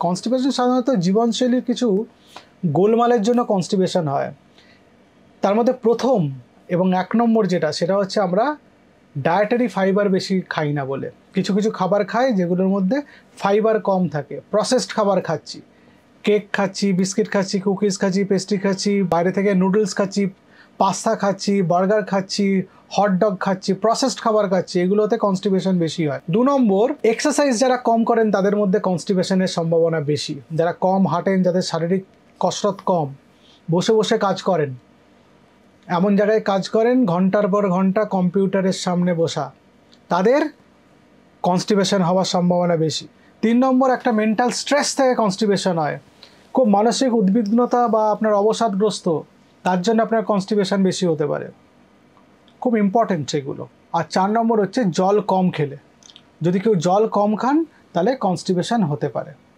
Constipation সাধারণত জীবনশৈলীর কিছু গোলমালের জন্য কনস্টিপেশন হয়। তার মধ্যে প্রথম এবং 1 নম্বর যেটা, সেটা হচ্ছে আমরা ডায়েটারি ফাইবার বেশি খাই না বলে। কিছু কিছু খাবার খাই যেগুলোর মধ্যে ফাইবার কম থাকে। প্রসেসড খাবার খাচ্ছি, কেক খাচ্ছি, বিস্কিট খাচ্ছি, কুকিজ খাচ্ছি, পেস্ট্রি খাচ্ছি, বাইরে থেকে নুডলস খাচ্ছি, পাস্তা খাচ্ছি, বার্গার খাচ্ছি, হটডগ খাচ্ছি, প্রসেসড খাবার খাচ্ছি, এগুলোতে কনস্টিপেশন বেশি হয়। 2 নম্বর, এক্সারসাইজ যারা কম করেন তাদের মধ্যে কনস্টিপেশনের সম্ভাবনা বেশি। যারা কম হাঁটেন, যাদের শারীরিক কসরত কম, বসে বসে কাজ করেন, এমন জায়গায় কাজ করেন ঘন্টার পর ঘন্টা কম্পিউটারের সামনে বসা, তাদের কনস্টিপেশন হওয়ার সম্ভাবনা বেশি। 3 নম্বর, একটা মেন্টাল স্ট্রেস থেকে কনস্টিপেশন হয়। খুব মানসিক উদ্বিগ্নতা বা আপনার অবসাদগ্রস্ত, তার জন্য আপনার কনস্টিপেশন বেশি হতে পারে। খুব ইম্পর্টেন্ট সেগুলো। আর 4 নম্বর হচ্ছে জল কম খেলে। যদি কেউ জল কম খান তাহলে কনস্টিপেশন হতে পারে।